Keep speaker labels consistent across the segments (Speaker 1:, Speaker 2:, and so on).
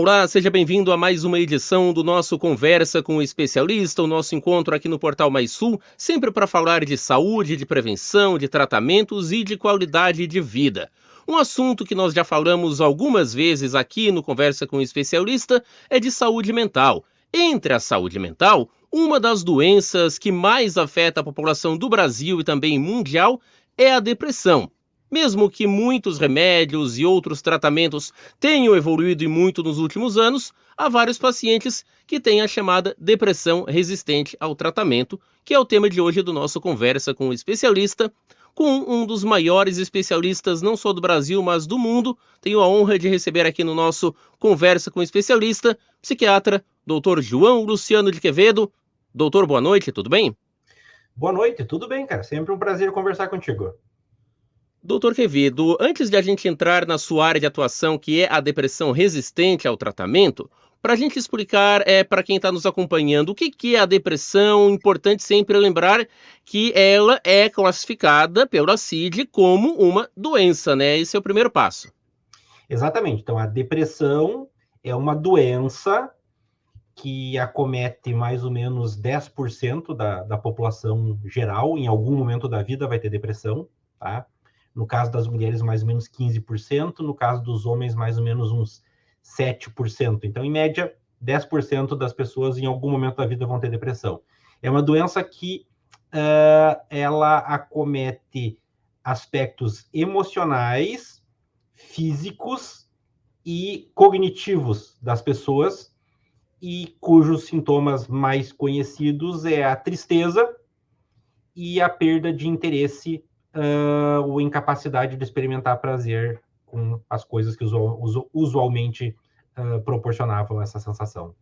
Speaker 1: Olá, seja bem-vindo a mais uma edição do nosso Conversa com o Especialista, o nosso encontro aqui no Portal Mais Sul, sempre para falar de saúde, de prevenção, de tratamentos e de qualidade de vida. Um assunto que nós já falamos algumas vezes aqui no Conversa com o Especialista é de saúde mental. Entre a saúde mental, uma das doenças que mais afeta a população do Brasil e também mundial é a depressão. Mesmo que muitos remédios e outros tratamentos tenham evoluído e muito nos últimos anos, há vários pacientes que têm a chamada depressão resistente ao tratamento, que é o tema de hoje do nosso Conversa com o Especialista, com um dos maiores especialistas não só do Brasil, mas do mundo. Tenho a honra de receber aqui no nosso Conversa com o Especialista, psiquiatra, Dr. João Luciano de Quevedo. Doutor, boa noite, tudo bem?
Speaker 2: Boa noite, tudo bem, cara? Sempre um prazer conversar contigo.
Speaker 1: Doutor Quevedo, antes de a gente entrar na sua área de atuação, que é a depressão resistente ao tratamento, para a gente explicar para quem está nos acompanhando o que é a depressão, importante sempre lembrar que ela é classificada pela CID como uma doença, né? Esse é o primeiro passo.
Speaker 2: Exatamente. Então, a depressão é uma doença que acomete mais ou menos 10% da população geral. Em algum momento da vida vai ter depressão, tá? No caso das mulheres, mais ou menos 15%. No caso dos homens, mais ou menos uns 7%. Então, em média, 10% das pessoas em algum momento da vida vão ter depressão. É uma doença que ela acomete aspectos emocionais, físicos e cognitivos das pessoas, e cujos sintomas mais conhecidos é a tristeza e a perda de interesse ou incapacidade de experimentar prazer com as coisas que usualmente proporcionavam essa sensação.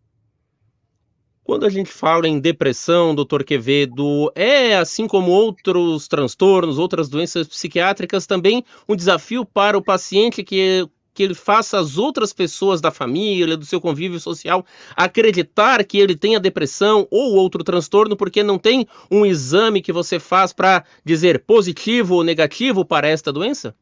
Speaker 1: Quando a gente fala em depressão, doutor Quevedo, é assim como outros transtornos, outras doenças psiquiátricas, também um desafio para o paciente que ele faça as outras pessoas da família, do seu convívio social, acreditar que ele tem a depressão ou outro transtorno, porque não tem um exame que você faz para dizer positivo ou negativo para esta doença?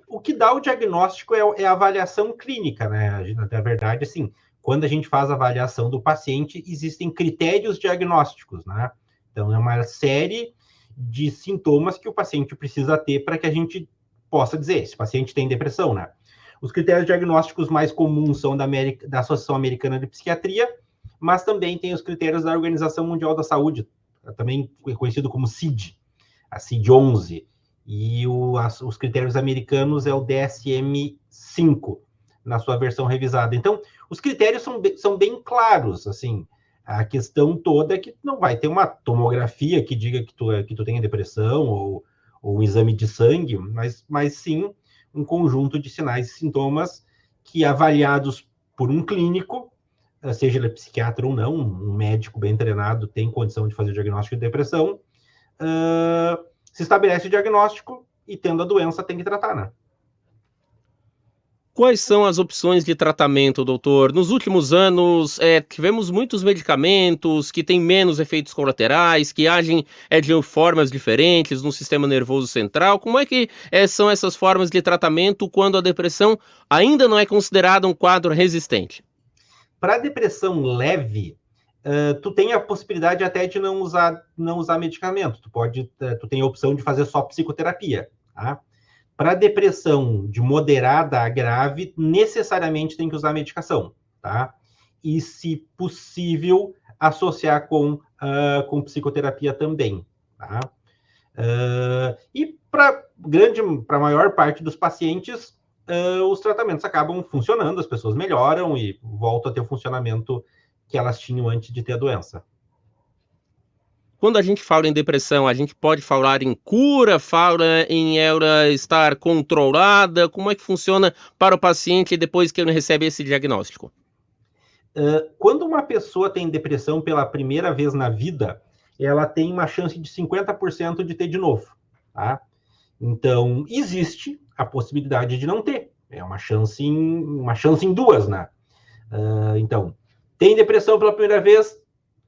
Speaker 2: O que dá o diagnóstico é a avaliação clínica, né? Na verdade, assim, quando a gente faz a avaliação do paciente, existem critérios diagnósticos, né? Então, é uma série de sintomas que o paciente precisa ter para que a gente possa dizer se o paciente tem depressão, né? Os critérios diagnósticos mais comuns são da Associação Americana de Psiquiatria, mas também tem os critérios da Organização Mundial da Saúde, também conhecido como CID, a CID-11, e os critérios americanos é o DSM-5, na sua versão revisada. Então, os critérios são bem claros, assim. A questão toda é que não vai ter uma tomografia que diga que tu tem depressão ou um exame de sangue, mas sim um conjunto de sinais e sintomas que, avaliados por um clínico, seja ele psiquiatra ou não, um médico bem treinado tem condição de fazer diagnóstico de depressão, se estabelece o diagnóstico e, tendo a doença, tem que tratar, né?
Speaker 1: Quais são as opções de tratamento, doutor? Nos últimos anos, tivemos muitos medicamentos que têm menos efeitos colaterais, que agem de formas diferentes no sistema nervoso central. Como é que são essas formas de tratamento quando a depressão ainda não é considerada um quadro resistente?
Speaker 2: Para depressão leve, tu tem a possibilidade até de não usar medicamento. Tu tem a opção de fazer só psicoterapia, tá? Para depressão de moderada a grave, necessariamente tem que usar medicação, tá? E, se possível, associar com psicoterapia também, tá? E para a maior parte dos pacientes, os tratamentos acabam funcionando, as pessoas melhoram e voltam a ter o funcionamento que elas tinham antes de ter a doença.
Speaker 1: Quando a gente fala em depressão, a gente pode falar em cura, fala em ela estar controlada? Como é que funciona para o paciente depois que ele recebe esse diagnóstico?
Speaker 2: Quando uma pessoa tem depressão pela primeira vez na vida, ela tem uma chance de 50% de ter de novo, tá? Então, existe a possibilidade de não ter. É uma chance em duas, né? Então, tem depressão pela primeira vez,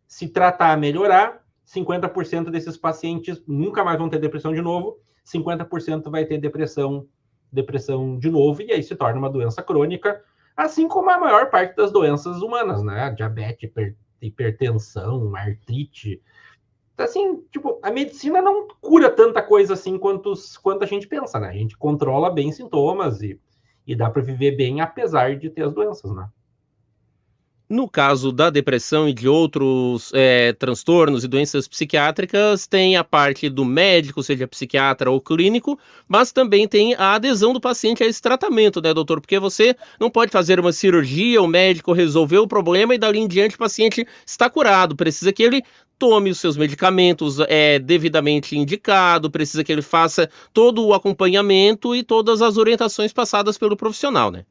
Speaker 2: se tratar, melhorar, 50% desses pacientes nunca mais vão ter depressão de novo, 50% vai ter depressão de novo, e aí se torna uma doença crônica, Assim como a maior parte das doenças humanas, né? Diabetes, hipertensão, artrite. Então, assim, tipo, a medicina não cura tanta coisa assim quanto a gente pensa, né? A gente controla bem sintomas e dá para viver bem apesar de ter as doenças, né?
Speaker 1: No caso da depressão e de outros transtornos e doenças psiquiátricas, tem a parte do médico, seja psiquiatra ou clínico, mas também tem a adesão do paciente a esse tratamento, né, doutor? Porque você não pode fazer uma cirurgia, o médico resolveu o problema e dali em diante o paciente está curado. Precisa que ele tome os seus medicamentos devidamente indicado, precisa que ele faça todo o acompanhamento e todas as orientações passadas pelo profissional, né?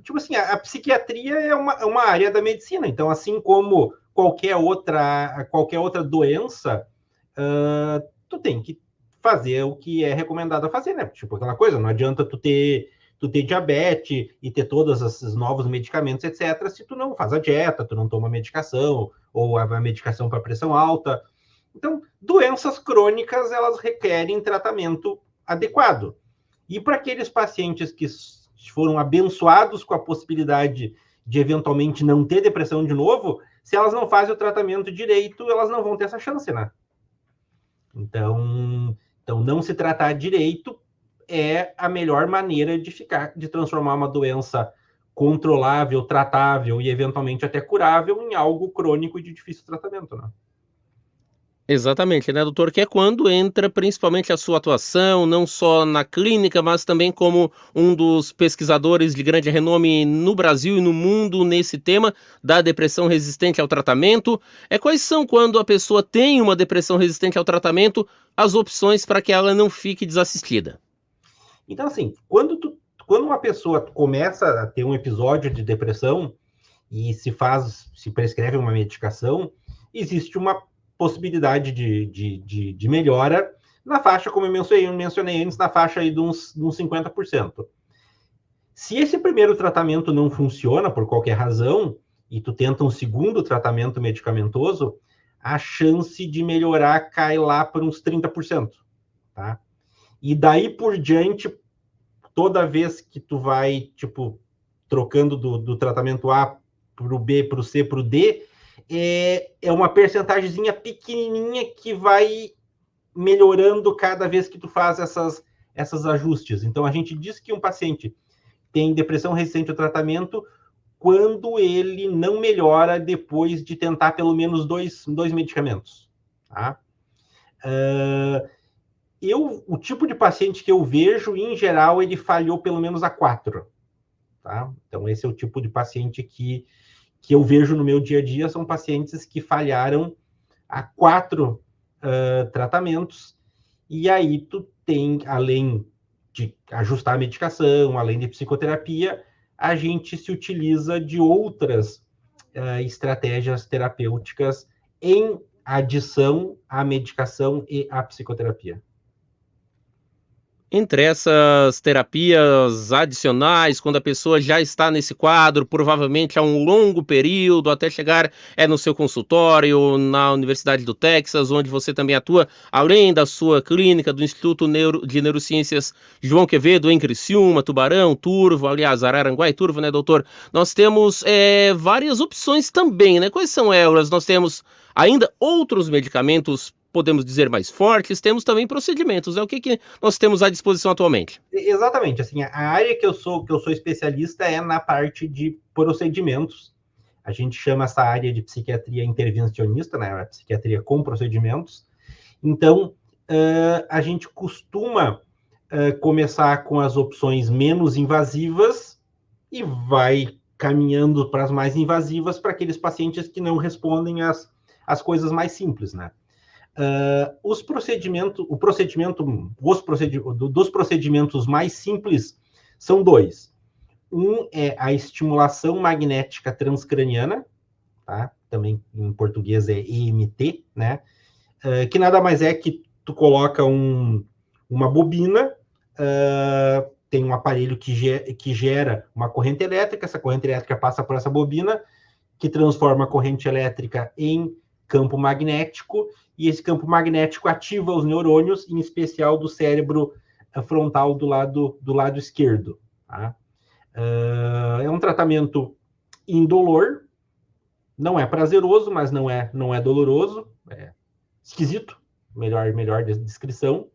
Speaker 2: Tipo assim, a psiquiatria é uma área da medicina, então assim como qualquer outra doença, tu tem que fazer o que é recomendado a fazer, né? Tipo aquela coisa, não adianta tu ter diabetes e ter todos esses novos medicamentos, etc., se tu não faz a dieta, tu não toma medicação, ou a medicação para pressão alta. Então, doenças crônicas, elas requerem tratamento adequado. E para aqueles pacientes que foram abençoados com a possibilidade de eventualmente não ter depressão de novo, se elas não fazem o tratamento direito, elas não vão ter essa chance, né? Então não se tratar direito é a melhor maneira de transformar uma doença controlável, tratável e eventualmente até curável em algo crônico e de difícil tratamento, né?
Speaker 1: Exatamente, né, doutor? Que é quando entra principalmente a sua atuação, não só na clínica, mas também como um dos pesquisadores de grande renome no Brasil e no mundo nesse tema da depressão resistente ao tratamento. Quais são, quando a pessoa tem uma depressão resistente ao tratamento, as opções para que ela não fique desassistida?
Speaker 2: Então, assim, quando uma pessoa começa a ter um episódio de depressão e se prescreve uma medicação, existe uma possibilidade de melhora na faixa, como eu mencionei antes, na faixa aí de uns 50%. Se esse primeiro tratamento não funciona por qualquer razão, e tu tenta um segundo tratamento medicamentoso, a chance de melhorar cai lá para uns 30%, tá? E daí por diante, toda vez que tu vai, tipo, trocando do tratamento A para o B, para o C, para o D, é uma percentagemzinha pequenininha que vai melhorando cada vez que tu faz essas ajustes. Então, a gente diz que um paciente tem depressão resistente ao tratamento quando ele não melhora depois de tentar pelo menos dois medicamentos. Tá? O tipo de paciente que eu vejo, em geral, ele falhou pelo menos a 4. Tá? Então, esse é o tipo de paciente que eu vejo no meu dia a dia, são pacientes que falharam a 4 tratamentos, e aí tu tem, além de ajustar a medicação, além de psicoterapia, a gente se utiliza de outras estratégias terapêuticas em adição à medicação e à psicoterapia.
Speaker 1: Entre essas terapias adicionais, quando a pessoa já está nesse quadro, provavelmente há um longo período até chegar no seu consultório, na Universidade do Texas, onde você também atua, além da sua clínica do Instituto de Neurociências João Quevedo, em Criciúma, Tubarão, Turvo, aliás, Araranguá e Turvo, né, doutor? Nós temos várias opções também, né? Quais são elas? Nós temos ainda outros medicamentos, podemos dizer, mais fortes, temos também procedimentos, né? O que nós temos à disposição atualmente?
Speaker 2: Exatamente, assim, a área que eu sou especialista é na parte de procedimentos. A gente chama essa área de psiquiatria intervencionista, né? A psiquiatria com procedimentos. Então, a gente costuma começar com as opções menos invasivas e vai caminhando para as mais invasivas para aqueles pacientes que não respondem às coisas mais simples, né? Dos procedimentos mais simples são 2. Um é a estimulação magnética transcraniana, tá? Também em português é EMT, né? Que nada mais é que tu coloca uma bobina, tem um aparelho que gera uma corrente elétrica, essa corrente elétrica passa por essa bobina, que transforma a corrente elétrica em campo magnético, e esse campo magnético ativa os neurônios, em especial do cérebro frontal do lado esquerdo. Tá? É um tratamento indolor, não é prazeroso, mas não é doloroso, é esquisito, melhor descrição.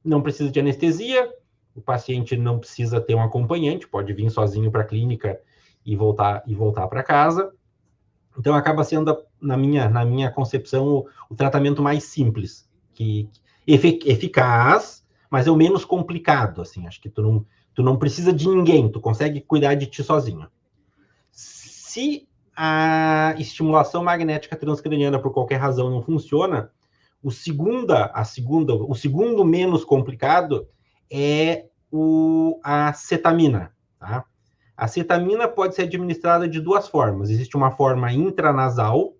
Speaker 2: Não precisa de anestesia, o paciente não precisa ter um acompanhante, pode vir sozinho para a clínica e voltar para casa. Então acaba sendo, na minha concepção, o tratamento mais simples, que eficaz, mas é o menos complicado, assim. Acho que tu não precisa de ninguém, tu consegue cuidar de ti sozinho. Se a estimulação magnética transcraniana por qualquer razão não funciona, o segundo menos complicado é a cetamina, tá? A cetamina pode ser administrada de duas formas. Existe uma forma intranasal,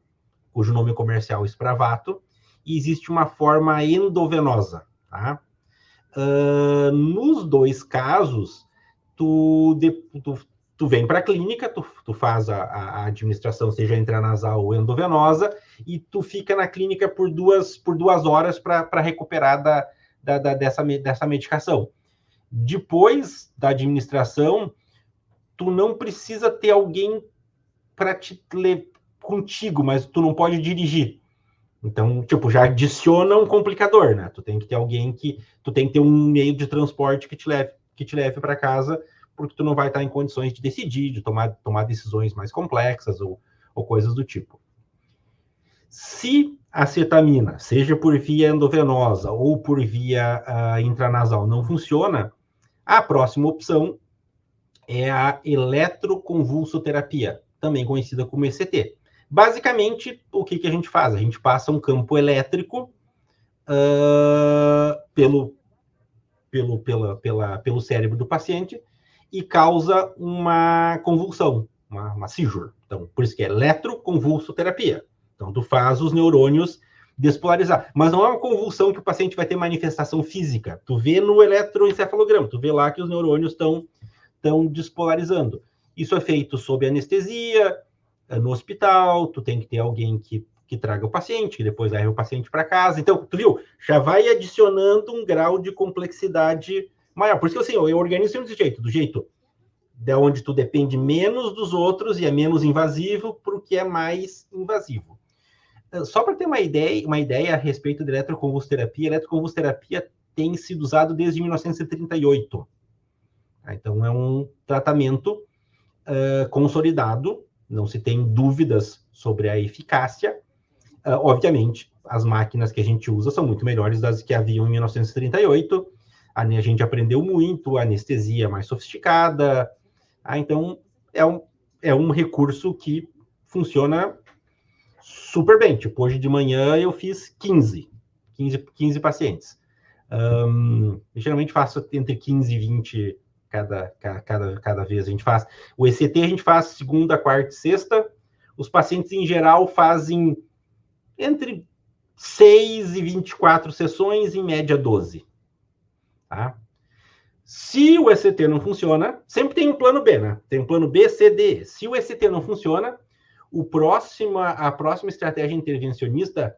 Speaker 2: cujo nome comercial é Spravato, e existe uma forma endovenosa, tá? Nos dois casos, tu vem para a clínica, tu faz a administração, seja intranasal ou endovenosa, e tu fica na clínica por 2 horas para recuperar dessa medicação. Depois da administração, tu não precisa ter alguém para te ler contigo, mas tu não pode dirigir. Então, tipo, já adiciona um complicador, né? Tu tem que ter alguém tu tem que ter um meio de transporte que te leve para casa, porque tu não vai estar em condições de decidir, de tomar decisões mais complexas ou coisas do tipo. Se a cetamina, seja por via endovenosa ou por via intranasal, não funciona, a próxima opção é a eletroconvulsoterapia, também conhecida como ECT. Basicamente, o que a gente faz? A gente passa um campo elétrico pelo cérebro do paciente e causa uma convulsão, uma seizure. Então, por isso que é eletroconvulsoterapia. Então, tu faz os neurônios despolarizar. Mas não é uma convulsão que o paciente vai ter manifestação física. Tu vê no eletroencefalograma, tu vê lá que os neurônios estão despolarizando. Isso é feito sob anestesia, no hospital, tu tem que ter alguém que traga o paciente, que depois leve o paciente para casa. Então, tu viu? Já vai adicionando um grau de complexidade maior. Por isso que assim, eu organizo desse jeito, do jeito de onde tu depende menos dos outros e é menos invasivo para o que é mais invasivo. Só para ter uma ideia a respeito da eletroconvulsoterapia tem sido usado desde 1938. Então, é um tratamento consolidado, não se tem dúvidas sobre a eficácia. Obviamente, as máquinas que a gente usa são muito melhores das que haviam em 1938. A gente aprendeu muito, a anestesia mais sofisticada. Então, é um recurso que funciona super bem. Tipo, hoje de manhã eu fiz 15 pacientes. Geralmente faço entre 15 e 20 cada vez. A gente faz. O ECT a gente faz segunda, quarta e sexta. Os pacientes, em geral, fazem entre 6 e 24 sessões, em média 12. Tá? Se o ECT não funciona, sempre tem um plano B, né? Tem um plano B, C, D. Se o ECT não funciona, a próxima estratégia intervencionista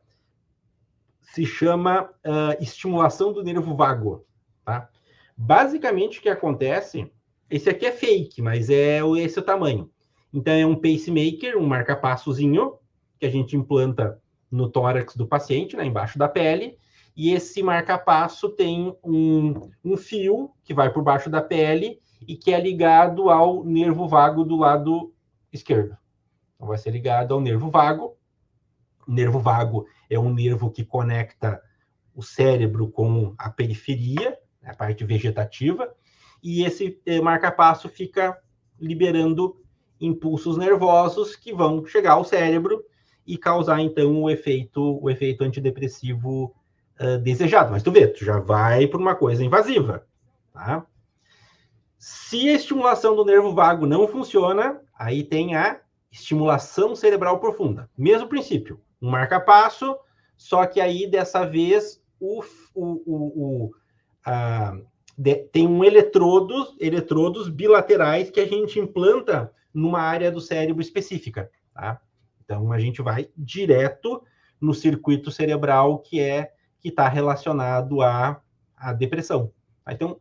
Speaker 2: se chama estimulação do nervo vago. Tá? Basicamente, o que acontece... Esse aqui é fake, mas esse é o tamanho. Então, é um pacemaker, um marca-passozinho, que a gente implanta no tórax do paciente, né, embaixo da pele, e esse marca-passo tem um fio que vai por baixo da pele e que é ligado ao nervo vago do lado esquerdo. Então, vai ser ligado ao nervo vago. O nervo vago é um nervo que conecta o cérebro com a periferia, a parte vegetativa, e esse marca-passo fica liberando impulsos nervosos que vão chegar ao cérebro e causar, então, o efeito antidepressivo desejado. Mas tu vê, tu já vai para uma coisa invasiva. Tá? Se a estimulação do nervo vago não funciona, aí tem a estimulação cerebral profunda. Mesmo princípio, um marca-passo, só que aí, dessa vez, tem eletrodos bilaterais que a gente implanta numa área do cérebro específica. Tá? Então, a gente vai direto no circuito cerebral que está relacionado à depressão. Então,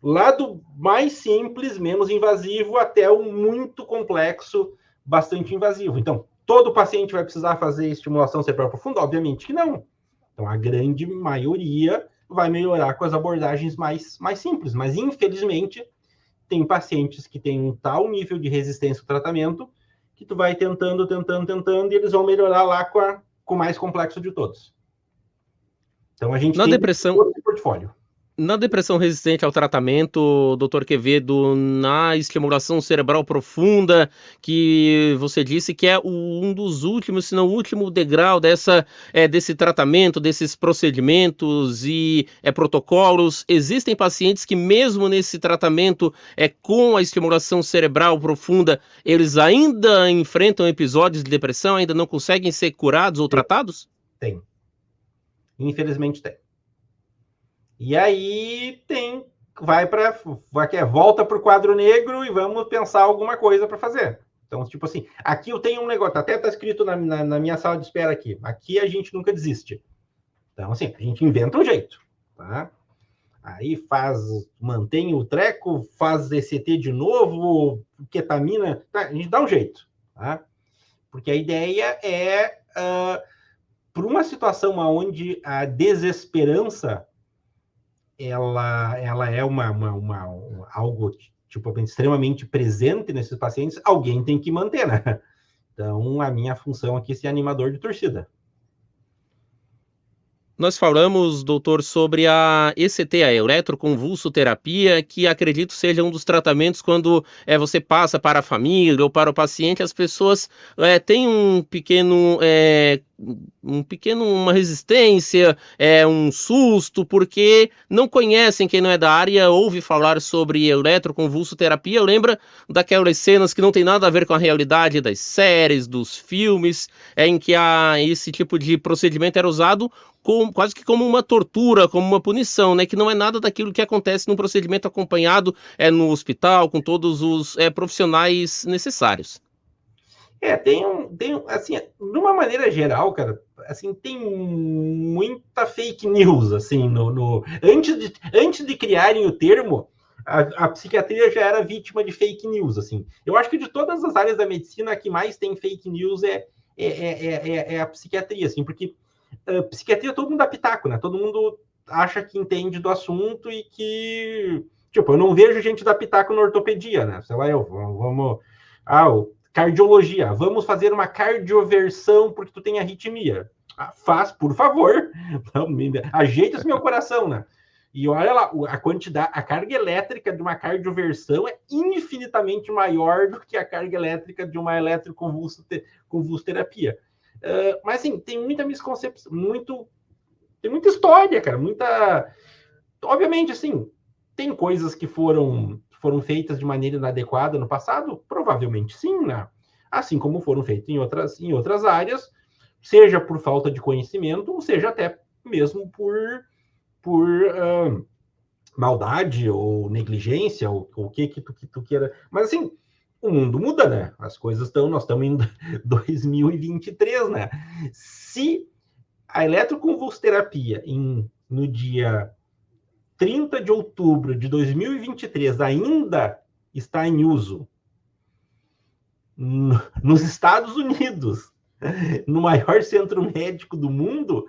Speaker 2: lá do mais simples, menos invasivo, até o muito complexo, bastante invasivo. Então, todo paciente vai precisar fazer estimulação cerebral profunda? Obviamente que não. Então, a grande maioria vai melhorar com as abordagens mais simples, mas infelizmente tem pacientes que têm um tal nível de resistência ao tratamento que tu vai tentando, e eles vão melhorar lá com o mais complexo de todos. Então, a gente
Speaker 1: Na
Speaker 2: tem
Speaker 1: depressão,
Speaker 2: todo esse portfólio.
Speaker 1: Na depressão resistente ao tratamento, Dr. Quevedo, na estimulação cerebral profunda, que você disse que é um dos últimos, se não o último degrau desse tratamento, desses procedimentos e protocolos, existem pacientes que mesmo nesse tratamento com a estimulação cerebral profunda, eles ainda enfrentam episódios de depressão, ainda não conseguem ser curados ou tratados?
Speaker 2: Tem. Infelizmente tem. E aí volta para o quadro negro e vamos pensar alguma coisa para fazer. Então, tipo assim, aqui eu tenho um negócio, até está escrito na minha sala de espera aqui. Aqui a gente nunca desiste. Então, assim, a gente inventa um jeito, tá? Aí mantém o treco, faz ECT de novo, ketamina, tá? A gente dá um jeito, tá? Porque a ideia é, para uma situação onde a desesperança ela é algo tipo, extremamente presente nesses pacientes, alguém tem que manter, né? Então, a minha função aqui é ser animador de torcida.
Speaker 1: Nós falamos, doutor, sobre a ECT, a eletroconvulsoterapia, que acredito seja um dos tratamentos quando você passa para a família ou para o paciente, as pessoas têm uma resistência, um susto, porque não conhecem, quem não é da área, ouve falar sobre eletroconvulsoterapia, lembra daquelas cenas que não tem nada a ver com a realidade das séries, dos filmes, em que esse tipo de procedimento era usado quase que como uma tortura, como uma punição, né? Que não é nada daquilo que acontece num procedimento acompanhado no hospital, com todos os profissionais necessários.
Speaker 2: Assim, de uma maneira geral, cara, assim, tem muita fake news, assim, antes de criarem o termo, a psiquiatria já era vítima de fake news, assim. Eu acho que de todas as áreas da medicina, a que mais tem fake news é a psiquiatria, assim, porque psiquiatria todo mundo dá pitaco, né? Todo mundo acha que entende do assunto e que, tipo, eu não vejo gente dar pitaco na ortopedia, né? Sei lá, vamos... cardiologia, vamos fazer uma cardioversão porque tu tem arritmia. Faz, por favor. Ajeita esse meu coração, né? E olha lá, a carga elétrica de uma cardioversão é infinitamente maior do que a carga elétrica de uma eletroconvulsoterapia. Mas, assim, tem muita misconcepção, tem muita história, cara, Obviamente, assim, tem coisas que foram feitas de maneira inadequada no passado? Provavelmente sim, né? Assim como foram feitas em outras áreas, seja por falta de conhecimento, ou seja até mesmo por maldade ou negligência, ou o que tu queira. Mas, assim, o mundo muda, né? Nós estamos em 2023, né? Se a eletroconvulsoterapia no dia 30 de outubro de 2023 ainda está em uso nos Estados Unidos, no maior centro médico do mundo,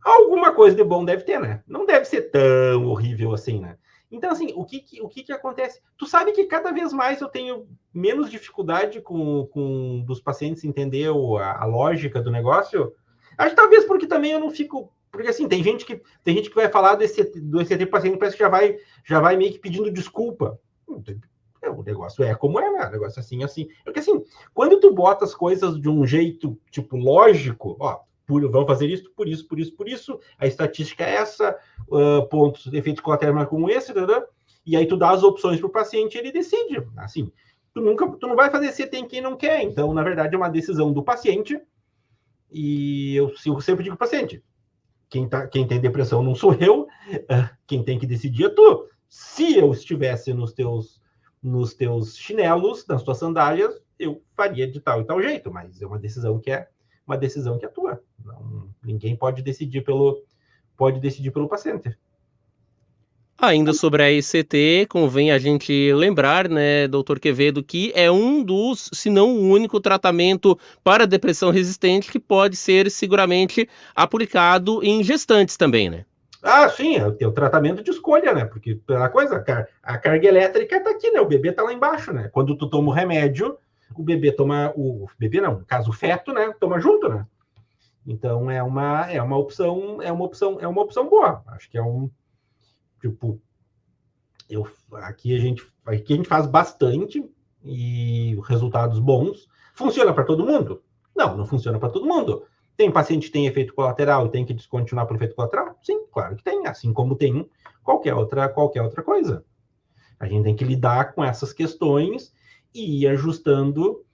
Speaker 2: alguma coisa de bom deve ter, né? Não deve ser tão horrível assim, né? Então, assim, o que acontece? Tu sabe que cada vez mais eu tenho menos dificuldade com dos pacientes entender a lógica do negócio? Acho que talvez porque também eu não fico... Porque, assim, tem gente que vai falar do ECT paciente, parece que já vai meio que pedindo desculpa. O negócio é como é, né? O negócio é assim. Porque, assim, quando tu bota as coisas de um jeito, tipo, lógico, ó, vamos fazer isso, por isso, a estatística é essa, pontos, efeitos colaterais como esse, né? E aí tu dá as opções para o paciente e ele decide. Assim, tu não vai fazer CT em quem não quer. Então, na verdade, é uma decisão do paciente. E eu sempre digo para o paciente, quem tem depressão não sou eu, quem tem que decidir é tu. Se eu estivesse nos teus chinelos, nas tuas sandálias, eu faria de tal e tal jeito, mas é uma decisão que é tua. Ninguém pode decidir pelo paciente.
Speaker 1: Ainda sobre a ECT, convém a gente lembrar, né, doutor Quevedo, que é um dos, se não o único tratamento para depressão resistente que pode ser seguramente aplicado em gestantes também, né?
Speaker 2: Ah, sim, é o tratamento de escolha, né? Porque pela coisa, a carga elétrica está aqui, né? O bebê está lá embaixo, né? Quando tu toma o remédio, o bebê toma, o bebê não, no caso o feto, né? Toma junto, né? Então é uma opção boa. Acho que é um tipo, aqui a gente faz bastante e resultados bons. Funciona para todo mundo? Não, não funciona para todo mundo. Tem paciente que tem efeito colateral e tem que descontinuar por efeito colateral? Sim, claro que tem, assim como tem qualquer outra coisa. A gente tem que lidar com essas questões e ir ajustando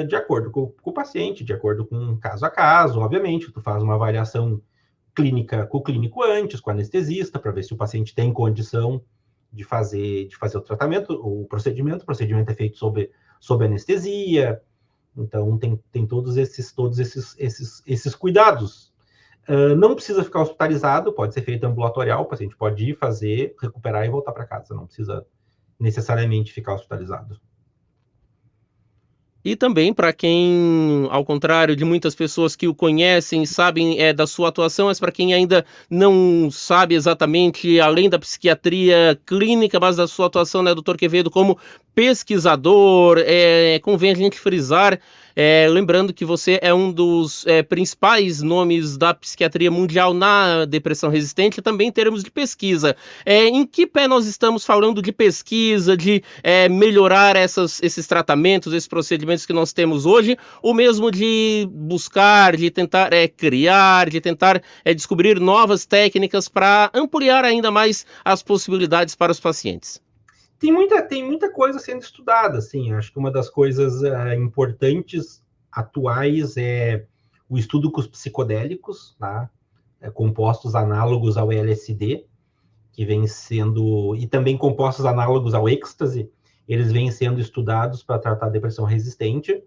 Speaker 2: de acordo com o paciente, de acordo com caso a caso. Obviamente, tu faz uma avaliação clínica com o clínico antes, com o anestesista, para ver se o paciente tem condição de fazer o tratamento, o procedimento. O procedimento é feito sob anestesia. Então, tem todos esses cuidados. Não precisa ficar hospitalizado, pode ser feito ambulatorial, o paciente pode ir fazer, recuperar e voltar para casa, não precisa necessariamente ficar hospitalizado.
Speaker 1: E também para quem, ao contrário de muitas pessoas que o conhecem, sabem da sua atuação, mas para quem ainda não sabe exatamente, além da psiquiatria clínica, mas da sua atuação, né, doutor Quevedo, como pesquisador, convém a gente frisar, lembrando que você é um dos principais nomes da psiquiatria mundial na depressão resistente, também em termos de pesquisa. Em que pé nós estamos falando de pesquisa, de melhorar esses tratamentos, esses procedimentos que nós temos hoje, ou mesmo de buscar, de tentar criar, de tentar descobrir novas técnicas para ampliar ainda mais as possibilidades para os pacientes?
Speaker 2: Tem muita coisa sendo estudada, assim. Acho que uma das coisas importantes atuais é o estudo com os psicodélicos, tá? Compostos análogos ao LSD, que vem sendo, e também compostos análogos ao êxtase, eles vêm sendo estudados para tratar depressão resistente.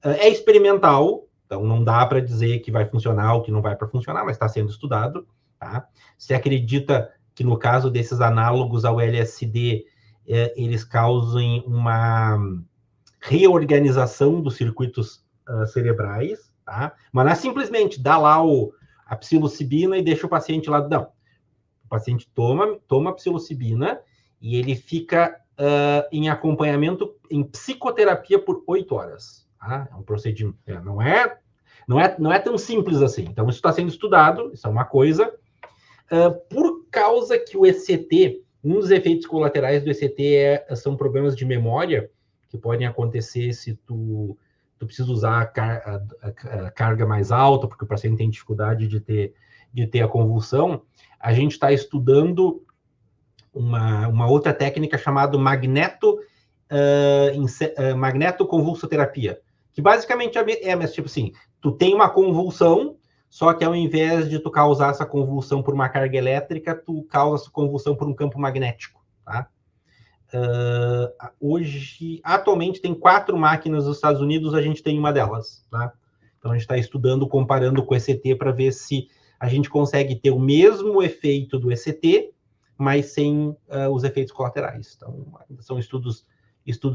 Speaker 2: É experimental, então não dá para dizer que vai funcionar ou que não vai para funcionar, mas está sendo estudado, tá? Se acredita que no caso desses análogos ao LSD, eles causem uma reorganização dos circuitos cerebrais, tá? Mas não é simplesmente dar lá a psilocibina e deixa o paciente lá. Não. O paciente toma a psilocibina e ele fica em acompanhamento, em psicoterapia por 8 horas. Tá? É um procedimento. Não é tão simples assim. Então, isso está sendo estudado, isso é uma coisa. Por causa que o ECT, um dos efeitos colaterais do ECT são problemas de memória que podem acontecer se tu precisa usar a carga mais alta, porque o paciente tem dificuldade de ter a convulsão. A gente está estudando uma outra técnica chamada magnetoconvulsoterapia, que basicamente é tipo assim, tu tem uma convulsão, só que ao invés de tu causar essa convulsão por uma carga elétrica, tu causa essa convulsão por um campo magnético, tá? Atualmente tem 4 máquinas nos Estados Unidos, a gente tem uma delas, tá? Então a gente está estudando, comparando com o ECT para ver se a gente consegue ter o mesmo efeito do ECT, mas sem os efeitos colaterais. Então, são estudos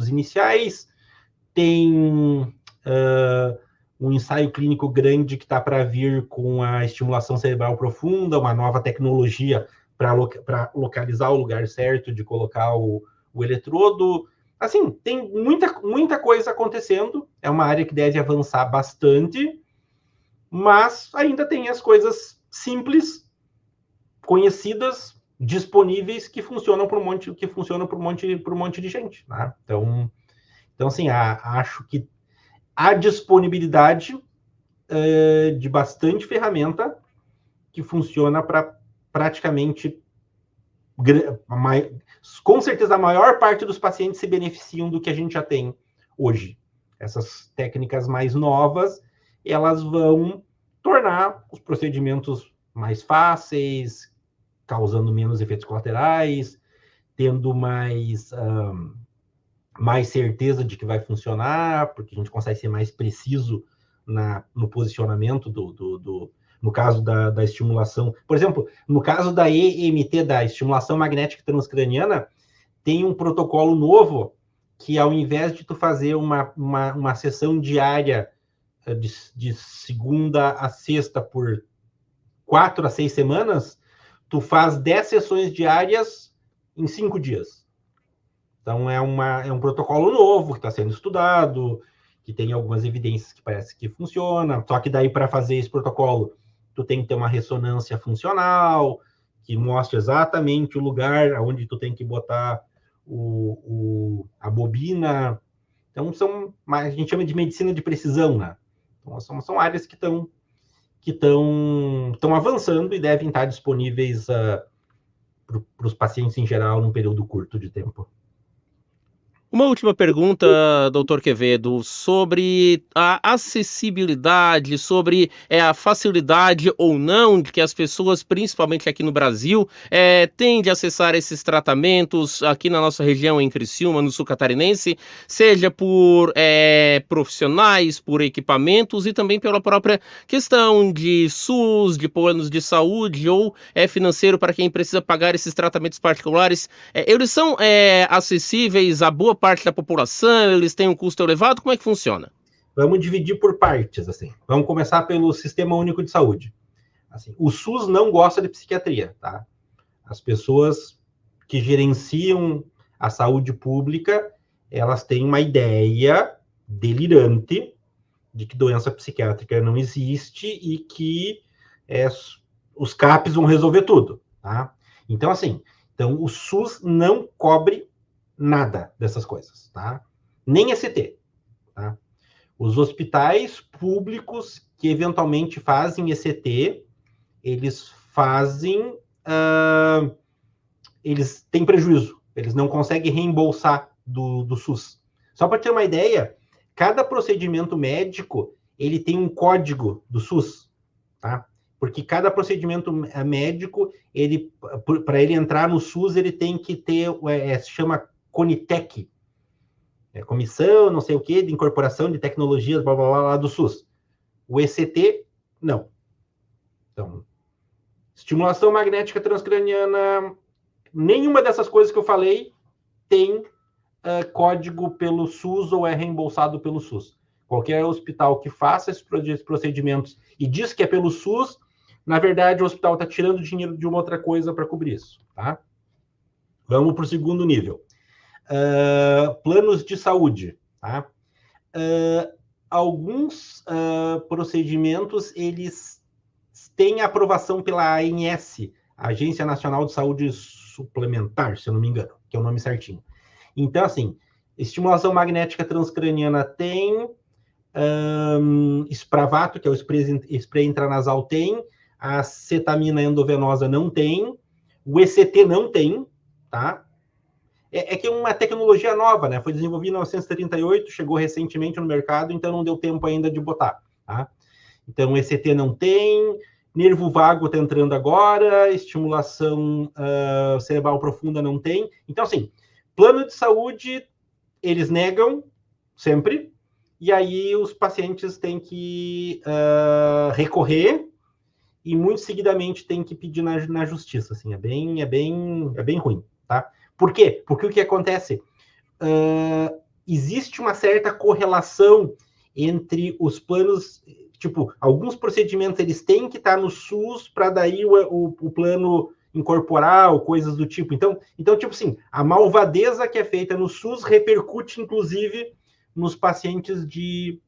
Speaker 2: iniciais. Tem um ensaio clínico grande que está para vir com a estimulação cerebral profunda, uma nova tecnologia para localizar o lugar certo de colocar o eletrodo. Assim, tem muita coisa acontecendo. É uma área que deve avançar bastante, mas ainda tem as coisas simples, conhecidas, disponíveis, que funcionam por um monte de gente, né? Então assim, acho que há disponibilidade de bastante ferramenta que funciona para praticamente, com certeza, a maior parte dos pacientes se beneficiam do que a gente já tem hoje. Essas técnicas mais novas, elas vão tornar os procedimentos mais fáceis, causando menos efeitos colaterais, tendo mais certeza de que vai funcionar, porque a gente consegue ser mais preciso no posicionamento no caso da estimulação. Por exemplo, no caso da EMT, da estimulação magnética transcraniana, tem um protocolo novo que, ao invés de tu fazer uma sessão diária de segunda a sexta por 4 a 6 semanas, tu faz 10 sessões diárias em 5 dias. Então, é um protocolo novo que está sendo estudado, que tem algumas evidências que parece que funciona, só que daí, para fazer esse protocolo, tu tem que ter uma ressonância funcional, que mostra exatamente o lugar onde tu tem que botar a bobina. Então, a gente chama de medicina de precisão, né? Então, são áreas que estão avançando e devem estar disponíveis para os pacientes em geral num período curto de tempo.
Speaker 1: Uma última pergunta, doutor Quevedo, sobre a acessibilidade, sobre a facilidade ou não de que as pessoas, principalmente aqui no Brasil, têm de acessar esses tratamentos aqui na nossa região, em Criciúma, no sul catarinense, seja por profissionais, por equipamentos e também pela própria questão de SUS, de planos de saúde ou financeiro para quem precisa pagar esses tratamentos particulares. Eles são acessíveis a boa parte da população? Eles têm um custo elevado? Como é que funciona?
Speaker 2: Vamos dividir por partes, assim. Vamos começar pelo Sistema Único de Saúde. Assim, o SUS não gosta de psiquiatria, tá? As pessoas que gerenciam a saúde pública, elas têm uma ideia delirante de que doença psiquiátrica não existe e que os CAPs vão resolver tudo, tá? Então, assim, o SUS não cobre nada dessas coisas, tá? Nem ECT, tá? Os hospitais públicos que eventualmente fazem ECT, eles eles têm prejuízo, eles não conseguem reembolsar do SUS. Só para ter uma ideia, cada procedimento médico, ele tem um código do SUS, tá? Porque cada procedimento médico, para ele entrar no SUS, ele tem que ter, se chama Conitec, comissão, não sei o que, de incorporação de tecnologias, blá, blá, blá, lá do SUS. O ECT, não. Então, estimulação magnética transcraniana, nenhuma dessas coisas que eu falei tem código pelo SUS ou é reembolsado pelo SUS. Qualquer hospital que faça esses procedimentos e diz que é pelo SUS, na verdade, o hospital está tirando dinheiro de uma outra coisa para cobrir isso, tá? Vamos para o segundo nível. Planos de saúde, tá? Alguns procedimentos, eles têm aprovação pela ANS, Agência Nacional de Saúde Suplementar, se eu não me engano, que é o nome certinho. Então, assim, estimulação magnética transcraniana tem, Spravato, que é o spray intranasal, tem, a cetamina endovenosa não tem, o ECT não tem, tá? Que é uma tecnologia nova, né? Foi desenvolvida em 1938, chegou recentemente no mercado, então não deu tempo ainda de botar, tá? Então, o ECT não tem, nervo vago está entrando agora, estimulação cerebral profunda não tem. Então, assim, plano de saúde, eles negam sempre, e aí os pacientes têm que recorrer e muito seguidamente têm que pedir na justiça, assim, é bem ruim, tá? Por quê? Porque o que acontece? Existe uma certa correlação entre os planos, tipo, alguns procedimentos eles têm que estar no SUS para daí o plano incorporar ou coisas do tipo. Então, tipo assim, a malvadeza que é feita no SUS repercute, inclusive, nos pacientes de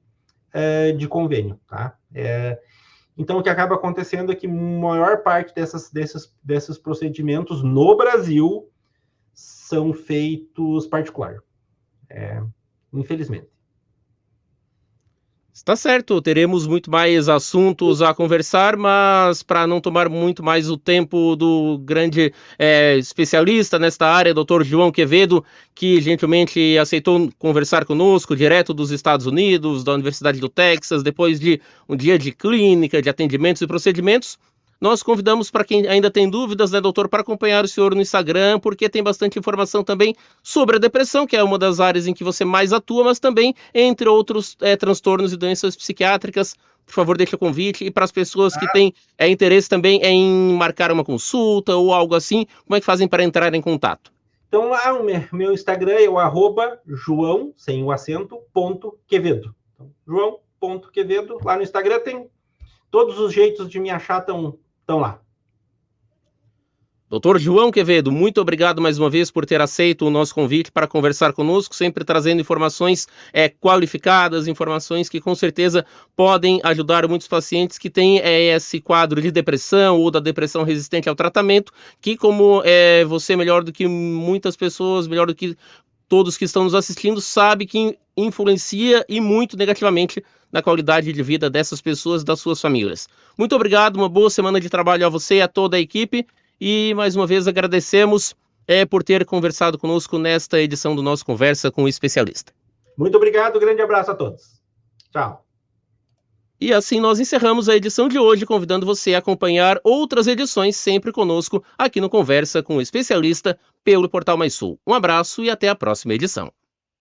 Speaker 2: convênio, tá? Então, o que acaba acontecendo é que a maior parte desses procedimentos no Brasil são feitos particular. Infelizmente.
Speaker 1: Está certo, teremos muito mais assuntos a conversar, mas para não tomar muito mais o tempo do grande especialista nesta área, Dr. João Quevedo, que gentilmente aceitou conversar conosco direto dos Estados Unidos, da Universidade do Texas, depois de um dia de clínica, de atendimentos e procedimentos, nós convidamos para quem ainda tem dúvidas, né, doutor, para acompanhar o senhor no Instagram, porque tem bastante informação também sobre a depressão, que é uma das áreas em que você mais atua, mas também entre outros transtornos e doenças psiquiátricas. por favor, deixa o convite. E para as pessoas que têm interesse também em marcar uma consulta ou algo assim, como é que fazem para entrar em contato?
Speaker 2: Então, lá o meu Instagram é o @João, sem o acento, .Quevedo. Então, João.Quevedo, lá no Instagram tem todos os jeitos de me achar, estão lá.
Speaker 1: Doutor João Quevedo, muito obrigado mais uma vez por ter aceito o nosso convite para conversar conosco, sempre trazendo informações qualificadas, informações que com certeza podem ajudar muitos pacientes que têm esse quadro de depressão ou da depressão resistente ao tratamento, que como você melhor do que muitas pessoas, melhor do que todos que estão nos assistindo, sabe que influencia e muito negativamente na qualidade de vida dessas pessoas e das suas famílias. Muito obrigado, uma boa semana de trabalho a você e a toda a equipe. E, mais uma vez, agradecemos por ter conversado conosco nesta edição do nosso Conversa com o Especialista.
Speaker 2: Muito obrigado, grande abraço a todos. Tchau.
Speaker 1: E assim nós encerramos a edição de hoje, convidando você a acompanhar outras edições sempre conosco aqui no Conversa com o Especialista pelo Portal Mais Sul. Um abraço e até a próxima edição.